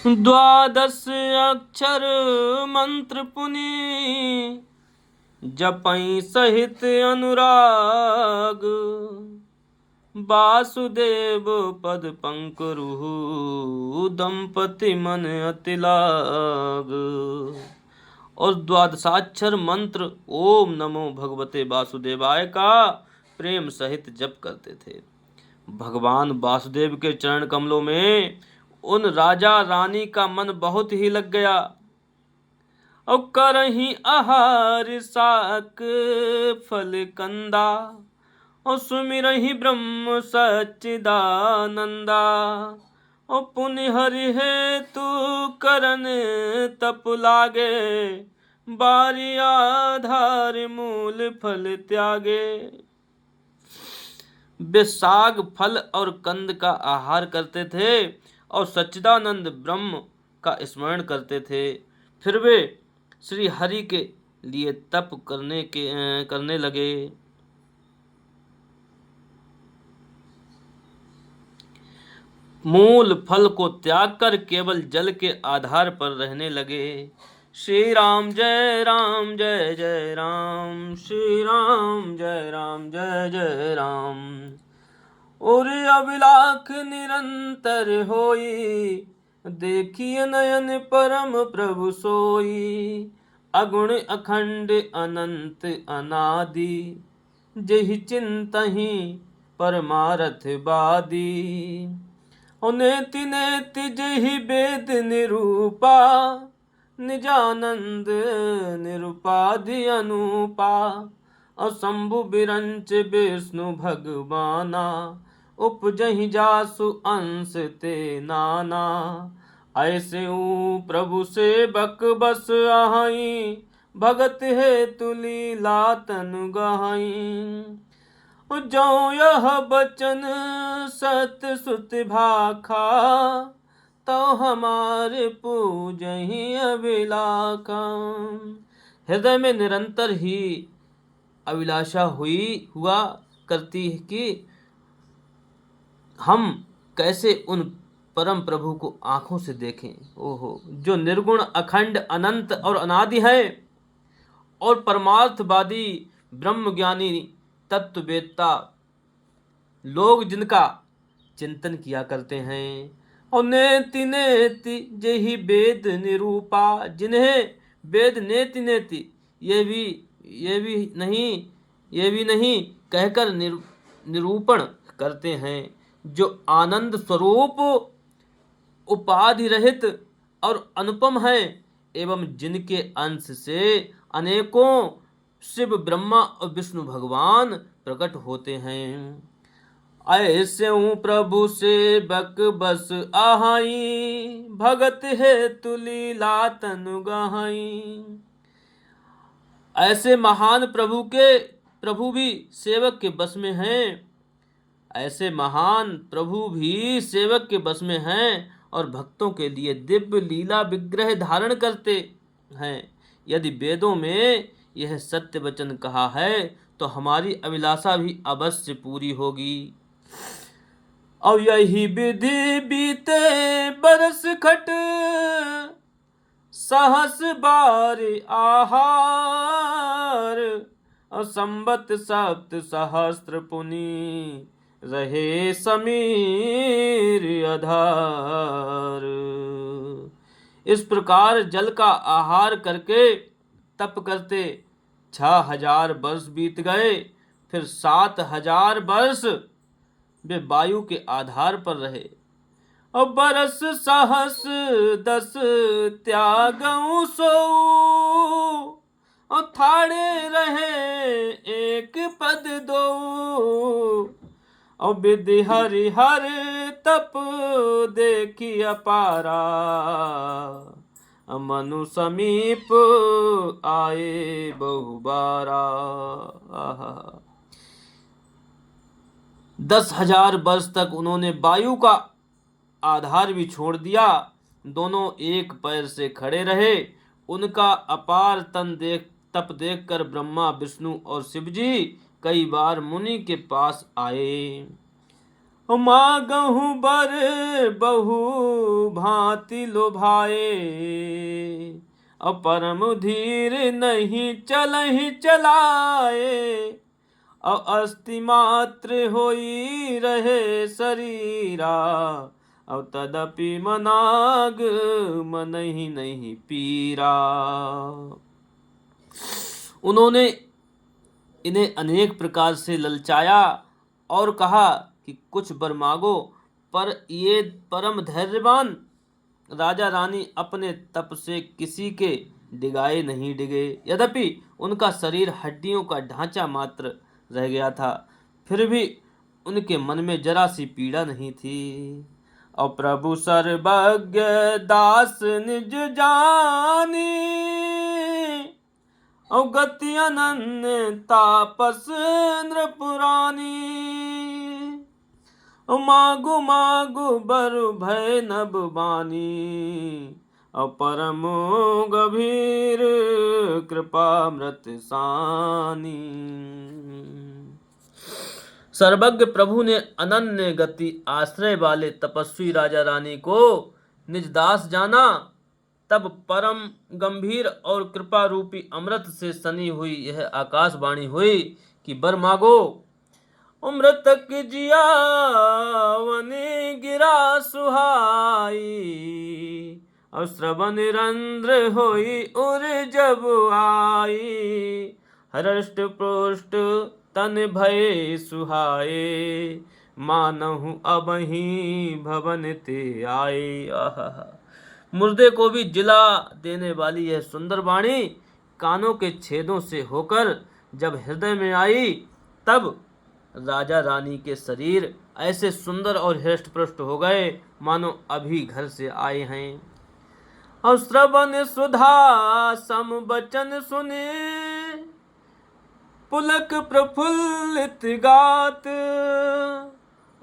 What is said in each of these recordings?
द्वादश अक्षर मंत्र पुनि जपई सहित अनुराग। वासुदेव पद पंकरुहु दंपति मन अति लाग। और द्वादशाक्षर मंत्र ओम नमो भगवते वासुदेवाय का प्रेम सहित जप करते थे। भगवान वासुदेव के चरण कमलों में उन राजा रानी का मन बहुत ही लग गया। और करही आहार साक फल कंदा और सुमिरहि ब्रह्म सच्चिदानंदा। और पुनि हरि हेतु करन तप लागे बारी आधार मूल फल त्यागे। वे साग फल और कंद का आहार करते थे और सच्चिदानंद ब्रह्म का स्मरण करते थे। फिर वे श्री हरि के लिए तप करने लगे। मूल फल को त्याग कर केवल जल के आधार पर रहने लगे। श्री राम जय राम जय जय राम, श्री राम जय राम जय जय राम। और अभिलाख निरंतर होई देखिए नयन परम प्रभु सोई। अगुण अखंड अनंत अनादि जहि चिंतहि परमारथ बादी। नेति नेति जहि वेद निरूपा निजानंद निरुपाधि अनुपा। असंभु बिरंच विष्णु भगवाना उपजहि जासु अंश ते नाना। ऐसे प्रभु सेवक बस आहाई भगत हेतु लीला तनु गहाई। जो यह बचन सत सुत भाखा तो हमारे पूजहि अभिलाखा। हृदय में निरंतर ही अभिलाषा हुआ करती है कि हम कैसे उन परम प्रभु को आंखों से देखें। ओहो, जो निर्गुण अखंड अनंत और अनादि है और परमार्थवादी ब्रह्मज्ञानी तत्ववेत्ता लोग जिनका चिंतन किया करते हैं। और नेति नेति जहि वेद निरूपा, जिन्हें वेद नेति नेति ये भी नहीं कहकर निरूपण करते हैं। जो आनंद स्वरूप उपाधि रहित और अनुपम है एवं जिनके अंश से अनेकों शिव ब्रह्मा और विष्णु भगवान प्रकट होते हैं। ऐसे प्रभु सेवक बस आहाई भगत हेतु लीला तनु गहाई। ऐसे महान प्रभु भी सेवक के बस में हैं। ऐसे महान प्रभु भी सेवक के बस में हैं और भक्तों के लिए दिव्य लीला विग्रह धारण करते हैं। यदि वेदों में यह सत्य वचन कहा है तो हमारी अभिलाषा भी अवश्य पूरी होगी। और यही विधि बीते बरस खट सहस बार आहार। और संबत सप्त सहस्त्र पुनि रहे समीर आधार। इस प्रकार जल का आहार करके तप करते 6000 वर्ष बीत गए। फिर 7000 वर्ष वे वायु के आधार पर रहे। और बरस सहस 10 त्यागऊ सो और थाड़े रहे एक पद दो। और विधि हरि हर तप देखी अपारा मनु समीप आए बहुबारा। 10,000 वर्ष तक उन्होंने वायु का आधार भी छोड़ दिया। दोनों एक पैर से खड़े रहे। उनका अपार तप देखकर ब्रह्मा विष्णु और शिवजी कई बार मुनि के पास आए। मागहु बर बहु भांति लोभाए, परम धीर नहीं चलहि चलाए, अस्थि मात्र होई रहे शरीरा, अब तदपि मनाग मन ही नहीं पीरा। उन्होंने इन्हें अनेक प्रकार से ललचाया और कहा कि कुछ वर मांगो, पर ये परम धैर्यवान राजा रानी अपने तप से किसी के डिगाए नहीं डिगे। यद्यपि उनका शरीर हड्डियों का ढांचा मात्र रह गया था, फिर भी उनके मन में जरा सी पीड़ा नहीं थी। और प्रभु सर्वज्ञ दास निज जानी, और गति अनन्य तापस नृपुरानी, मागु मागु बरु भय नभ बानी, परम गभीर कृपामृत सानी। सर्वज्ञ प्रभु ने अनन्य गति आश्रय वाले तपस्वी राजा रानी को निज दास जाना। तब परम गंभीर और कृपा रूपी अमृत से सनी हुई यह आकाशवाणी हुई कि वर मांगो। मृतक जियावनी गिरा सुहाई, और श्रवण रंध्र होई उर जब आई, हृष्ट पुष्ट तन भय सुहाए, मानहु अबहि भवन ते आए। मुर्दे को भी जिला देने वाली यह सुंदर वाणी कानों के छेदों से होकर जब हृदय में आई, तब राजा रानी के शरीर ऐसे सुंदर और हृष्ट-पुष्ट हो गए मानो अभी घर से आए हैं। और श्रवण सुधा सम बचन सुने, पुलक प्रफुल्लित गात,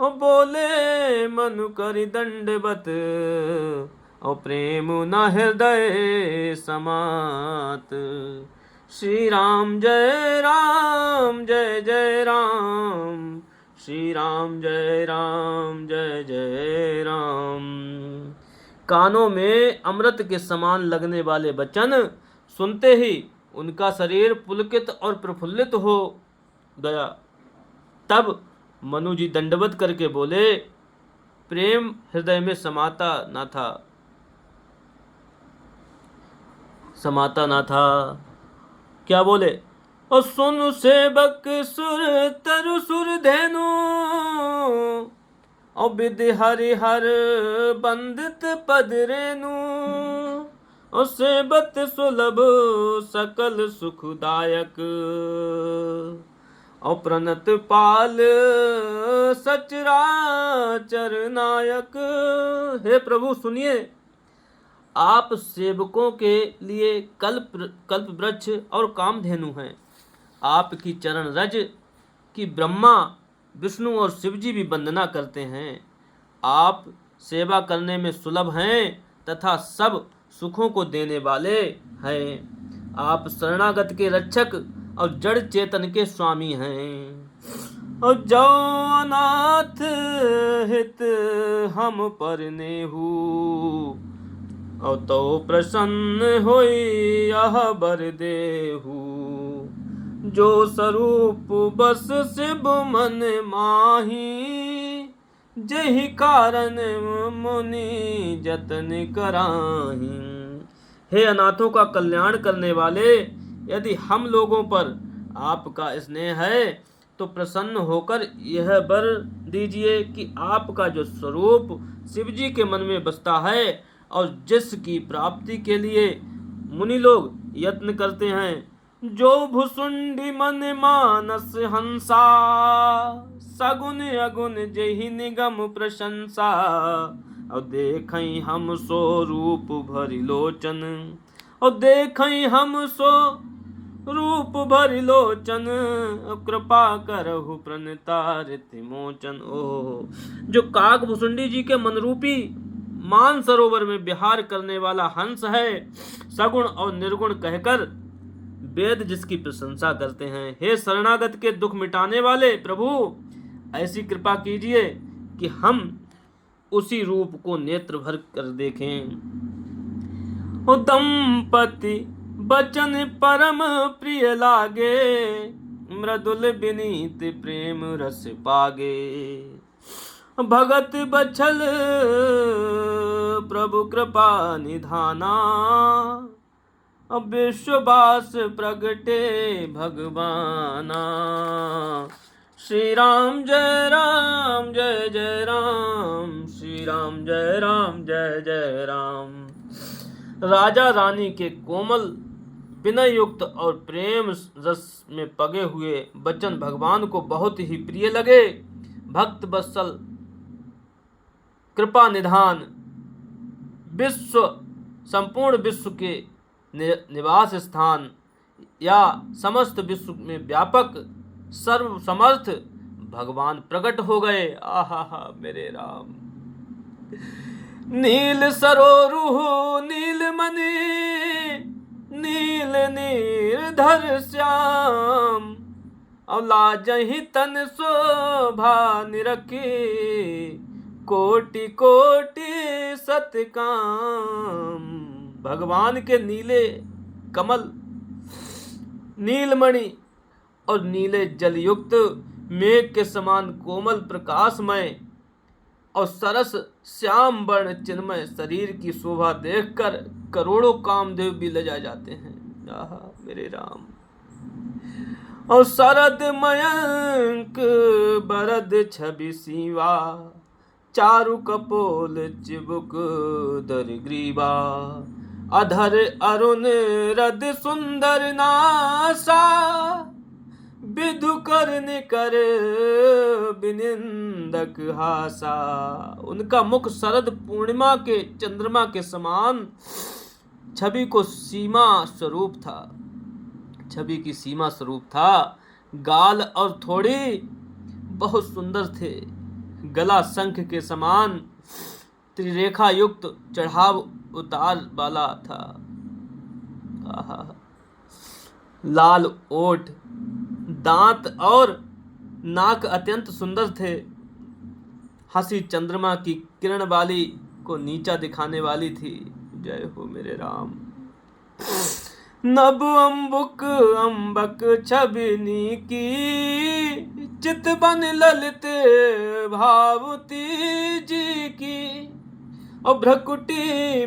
बोले मनु करि दंडवत, और प्रेम न हृदय समात। श्री राम जय राम जय जय राम, श्री राम जय राम जय जय राम। कानों में अमृत के समान लगने वाले वचन सुनते ही उनका शरीर पुलकित और प्रफुल्लित हो गया। तब मनु जी दंडवत करके बोले, प्रेम हृदय में समाता न था। क्या बोले? और सुन सेवक सुर तरु सुर धेनु, और विधि हरिहर बंदित पद रेनु, और सेवत सुलभ सकल सुखदायक, और प्रणत पाल सचराचर नायक। हे प्रभु सुनिए, आप सेवकों के लिए कल्प वृक्ष और कामधेनु हैं। आपकी चरण रज की ब्रह्मा विष्णु और शिवजी भी वंदना करते हैं। आप सेवा करने में सुलभ हैं तथा सब सुखों को देने वाले हैं। आप शरणागत के रक्षक और जड़ चेतन के स्वामी हैं। और जो अनाथ हित हम पर नेहू, और तो प्रसन्न होई यह बर देहू। जो स्वरूप बस शिव मन माही, जहि कारण मुनि जतन कराही। हे अनाथों का कल्याण करने वाले, यदि हम लोगों पर आपका स्नेह है तो प्रसन्न होकर यह वर दीजिए कि आपका जो स्वरूप शिवजी के मन में बसता है और जिसकी प्राप्ति के लिए मुनि लोग यत्न करते हैं, जो भुसुंडी मन मानस हंसा, सगुन अगुन जहि निगम प्रशंसा। और देखई हम सो रूप भरि लोचन, और देखई हम सो रूप भरि लोचन, कृपा करहु प्रणतारित मोचन। ओह, जो काग भुसुंडी जी के मनरूपी मान सरोवर में विहार करने वाला हंस है, सगुण और निर्गुण कहकर वेद जिसकी प्रशंसा करते हैं। हे शरणागत के दुख मिटाने वाले प्रभु, ऐसी कृपा कीजिए कि हम उसी रूप को नेत्र भर कर देखें। ओ दंपति बचन परम प्रिय लागे, मृदुल विनीत प्रेम रस पागे। भगत बछल प्रभु कृपा निधाना, विश्ववास प्रगटे भगवाना। श्री राम जय राम जय जय राम, श्री राम जय राम जय जय राम। राजा रानी के कोमल विनय युक्त और प्रेम रस में पगे हुए वचन भगवान को बहुत ही प्रिय लगे। भक्त वत्सल कृपा निधान, विश्व संपूर्ण विश्व के निवास स्थान या समस्त विश्व में व्यापक सर्व समर्थ भगवान प्रकट हो गए। आहा मेरे राम। नील सरोरुह नीलमणि, नील नीरधर श्याम। लाजहि तन शोभा निरखी, कोटि कोटि सतकाम। भगवान के नीले कमल, नीलमणि और नीले जलयुक्त मेघ के समान कोमल प्रकाशमय और सरस श्याम वर्ण चिन्मय शरीर की शोभा देखकर करोड़ों कामदेव भी लजा जाते हैं। आहा मेरे राम। और शरद मयंक बरद छवि सीवा, चारु कपोल चिबुक दर ग्रीवा। अधर अरुण रद सुंदर नासा, विधु करने कर बिनिंदक हासा। उनका मुख शरद पूर्णिमा के चंद्रमा के समान छवि को सीमा स्वरूप था, छवि की सीमा स्वरूप था। गाल और थोड़ी बहुत सुंदर थे, गला शंख के समान त्रिरेखा युक्त चढ़ाव उतार वाला था। लाल ओठ, दांत और नाक अत्यंत सुंदर थे। हंसी चंद्रमा की किरण वाली को नीचा दिखाने वाली थी। जय हो मेरे राम। नभ अम्बुक अम्बक छबिनी की, चितवन ललित भावती जी की। और भ्रकुटी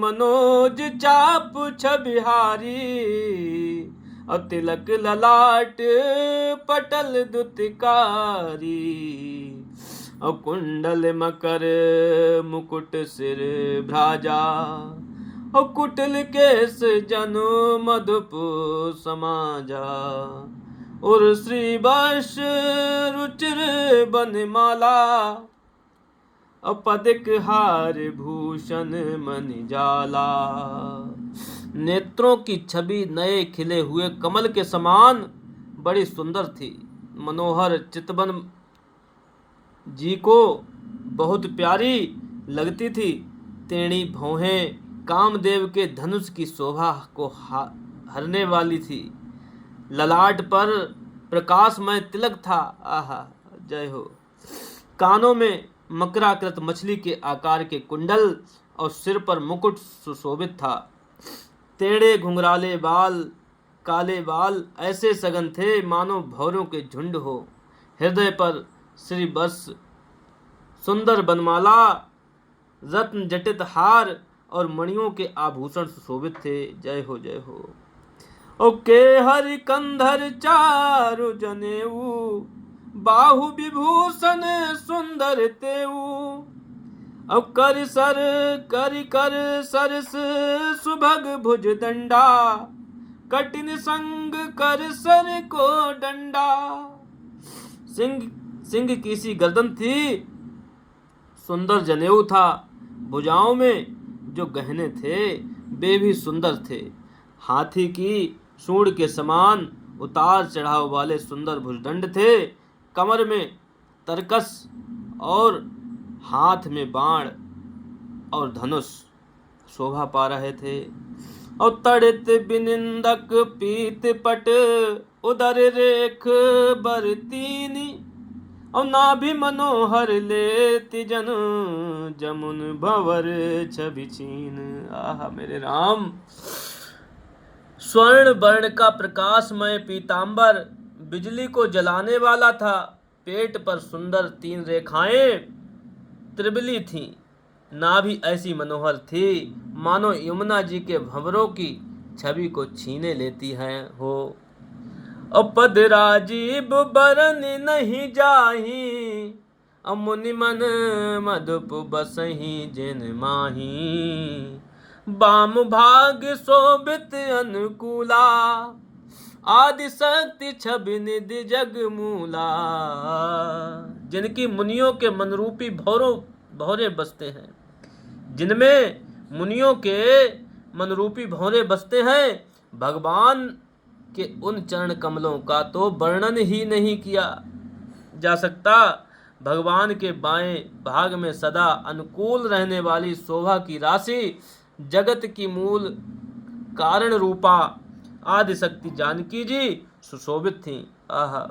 मनोज चाप छबिहारी। और तिलक ललाट पटल दुतिकारी। और कुंडल मकर मुकुट सिर भ्राजा। और कुटिल केस जनु मधुप समाजा। और श्री वर्ष रुचिर बनमाला। और पदिक हार भूषण मणि जाला। नेत्रों की छवि नए खिले हुए कमल के समान बड़ी सुंदर थी। मनोहर चितवन जी को बहुत प्यारी लगती थी। तेणी भौहें कामदेव के धनुष की शोभा को हरने वाली थी। ललाट पर प्रकाशमय तिलक था। आहा जय हो। कानों में मकराकृत मछली के आकार के कुंडल और सिर पर मुकुट सुशोभित था। टेढ़े घुंघराले बाल, काले बाल ऐसे सघन थे मानो भौरों के झुंड हो। हृदय पर श्री बस, सुंदर बनमाला, रत्न जटित हार और मणियों के आभूषण सुशोभित थे। जय हो जय हो। ओ के हरि कंधर चारु जनेऊ, बाहु विभूषण सुंदर तेऊ। अब कर सरस सुभग भुज दंडा। कठिन संग कर सर को डंडा। सिंह की सी गर्दन थी, सुंदर जनेऊ था। भुजाओं में जो गहने थे वे भी सुंदर थे। हाथी की सूंड के समान उतार चढ़ाव वाले सुंदर भुजदंड थे। कमर में तरकस और हाथ में बाण और धनुष शोभा पा रहे थे। और तड़ित बिनिंदक पीत पट, उदर रेख बरतीनी। और नाभि मनोहर लेति जन जमुन भंवर छवि छीन। आहा मेरे राम, स्वर्ण वर्ण का प्रकाशमय पीतांबर बिजली को जलाने वाला था। पेट पर सुंदर 3 रेखाएं त्रिबली थीं। नाभि ऐसी मनोहर थी मानो यमुना जी के भंवरों की छवि को छीने लेती है हो। पद राजीव बरन नहीं जाही, मुनि मन मधुप बसही जिन माही। बाम भाग शोभित अनुकूला, आदि शक्ति छवि निधि जग मूला। जिनकी मुनियों के मनरूपी भौरे बसते हैं, जिनमें मुनियों के मनरूपी भौरे बसते हैं, भगवान के उन चरण कमलों का तो वर्णन ही नहीं किया जा सकता। भगवान के बाएं भाग में सदा अनुकूल रहने वाली शोभा की राशि जगत की मूल कारण रूपा आदि शक्ति जानकी जी सुशोभित थीं। आहा,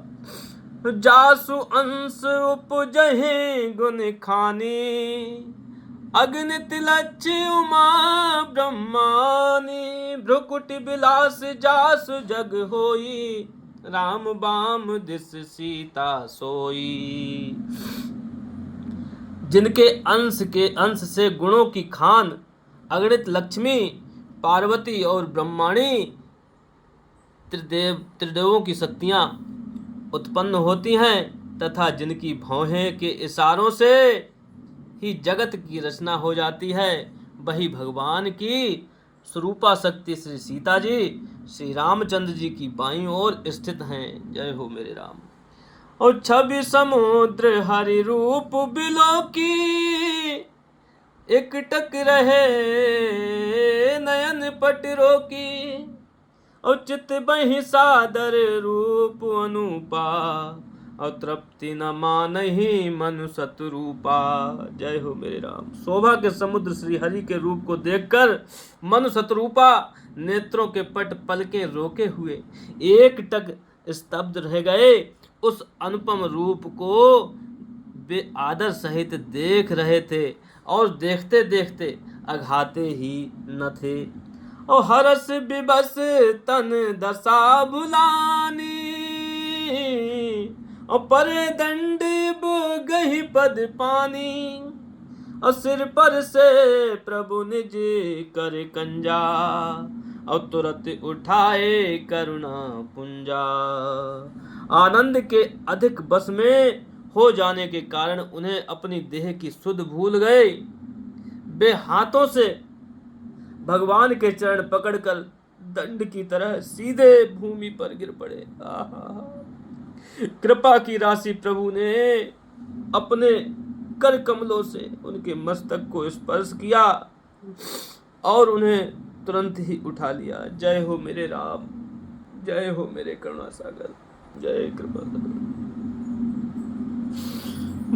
जासु अंश उपजहि गुण खानी, अग्नि तिलच्छ उमा ब्रह्मानी। भ्रुकुट बिलास जासु जग होई, राम बाम दिस सीता सोई। जिनके अंश से गुणों की खान अगणित लक्ष्मी, पार्वती और ब्रह्माणी त्रिदेवों की शक्तियां उत्पन्न होती हैं, तथा जिनकी भौहें के इशारों से ही जगत की रचना हो जाती है, वही भगवान की स्वरूपा शक्ति श्री सीता जी श्री रामचंद्र जी की बाईं ओर स्थित हैं। जय हो मेरे राम। और छवि समुद्र हरि रूप बिलो की, एकटक रहे नयन पटरो की। और चित बहि सादर रूप अनुपा, और तृप्ति न मानहि मनु शतरूपा। जय हो मेरे राम। शोभा के समुद्र श्री हरि के रूप को देखकर मनु शतरूपा नेत्रों के पट पलके रोके हुए एक टक स्तब्ध रह गए। उस अनुपम रूप को वे आदर सहित देख रहे थे और देखते देखते अघाते ही न थे। और हरस विबस तन दशा भुलानी, और पर दंड गही पद पानी। और सिर पर से प्रभु निज कर कंजा, और तुरंत उठाए करुणा पुंजा। आनंद के अधिक बस में हो जाने के कारण उन्हें अपनी देह की सुध भूल गए। वे हाथों से भगवान के चरण पकड़कर दंड की तरह सीधे भूमि पर गिर पड़े। कृपा की राशि प्रभु ने अपने कर कमलों से उनके मस्तक को स्पर्श किया और उन्हें तुरंत ही उठा लिया। जय हो मेरे राम, जय हो मेरे करुणा सागर, जय कृपा सागर।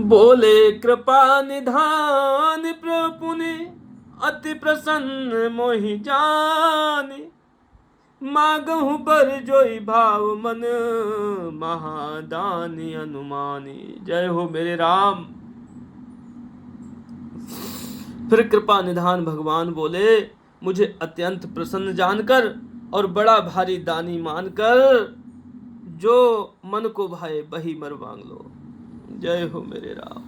बोले कृपा निधान प्रभु ने, अति प्रसन्न मोहि जानी। मागहु बर जोई भाव मन, महादानी अनुमानी। जय हो मेरे राम। फिर कृपा निधान भगवान बोले, मुझे अत्यंत प्रसन्न जानकर और बड़ा भारी दानी मानकर जो मन को भाए वही वर मांग लो। जय हो मेरे राम,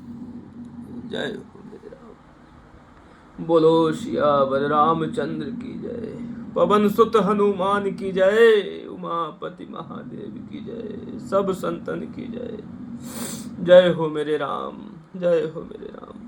जय हो मेरे राम। बोलो सियावर रामचंद्र की जय, पवन सुत हनुमान की जय, उमापति महादेव की जय, सब संतन की जय। जय हो मेरे राम, जय हो मेरे राम।